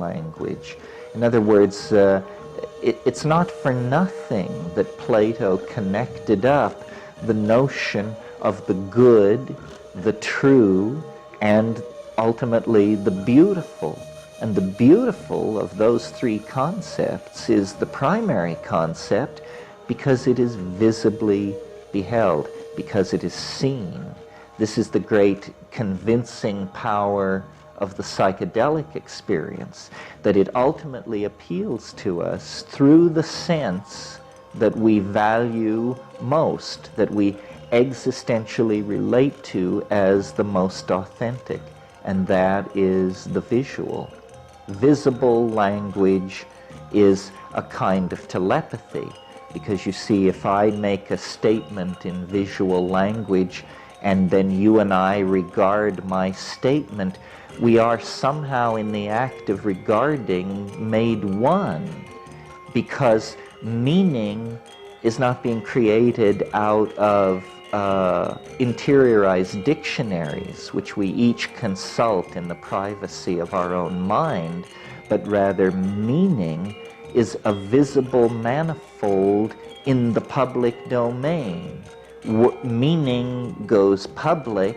language. In other words, it's not for nothing that Plato connected up the notion of the good, the true, and ultimately the beautiful. And the beautiful of those three concepts is the primary concept because it is visibly beheld, because it is seen. This is the great convincing power of the psychedelic experience, that it ultimately appeals to us through the sense that we value most, that we existentially relate to as the most authentic, and that is the visual. Visible language is a kind of telepathy, because you see, if I make a statement in visual language and then you and I regard my statement, we are somehow in the act of regarding made one, because meaning is not being created out of interiorized dictionaries, which we each consult in the privacy of our own mind, but rather meaning is a visible manifold in the public domain. Meaning goes public,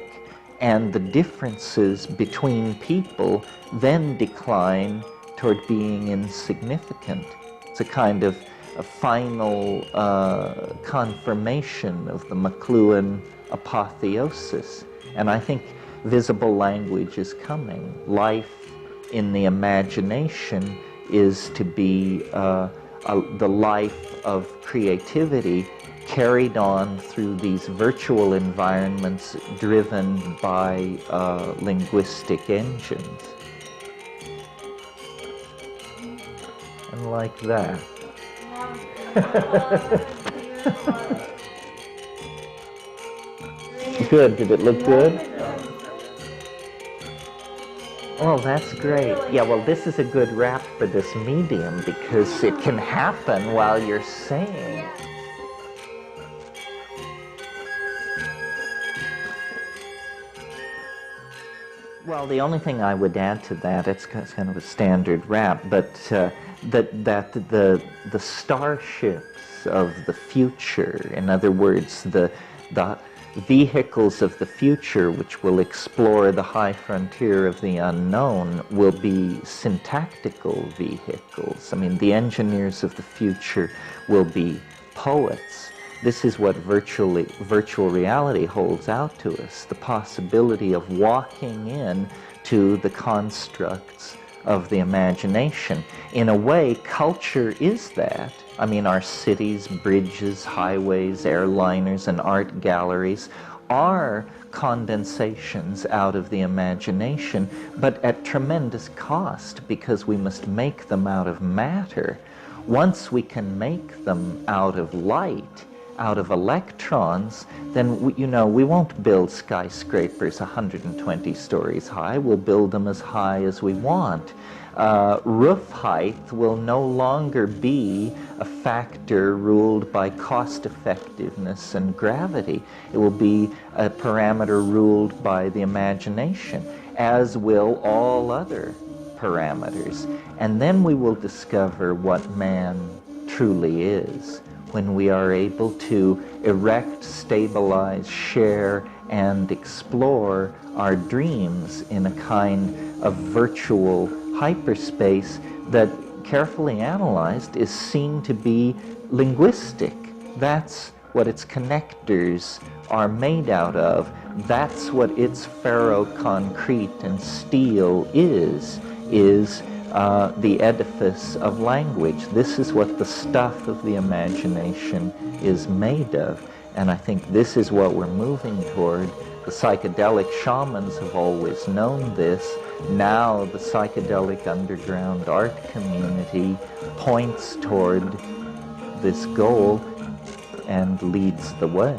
and the differences between people then decline toward being insignificant. It's a kind of a final confirmation of the McLuhan apotheosis. And I think visible language is coming. Life in the imagination is to be the life of creativity carried on through these virtual environments driven by linguistic engines. And like that. Good. Did it look good? Oh, that's great. Yeah, well, this is a good wrap for this medium because it can happen while you're saying. Well, the only thing I would add to that, it's kind of a standard wrap, but that the starships of the future, in other words, the vehicles of the future which will explore the high frontier of the unknown will be syntactical vehicles. I mean, the engineers of the future will be poets. This is what virtual reality holds out to us, the possibility of walking in to the constructs of the imagination. In a way, culture is that. I mean, our cities, bridges, highways, airliners, and art galleries are condensations out of the imagination, but at tremendous cost because we must make them out of matter. Once we can make them out of light, out of electrons, then we won't build skyscrapers 120 stories high. We'll build them as high as we want. Roof height will no longer be a factor ruled by cost effectiveness and gravity. It will be a parameter ruled by the imagination, as will all other parameters. And then we will discover what man truly is, when we are able to erect, stabilize, share, and explore our dreams in a kind of virtual hyperspace that, carefully analyzed, is seen to be linguistic. That's what its connectors are made out of. That's what its ferroconcrete and steel is the edifice of language. This is what the stuff of the imagination is made of. And I think this is what we're moving toward. The psychedelic shamans have always known this. Now the psychedelic underground art community points toward this goal and leads the way.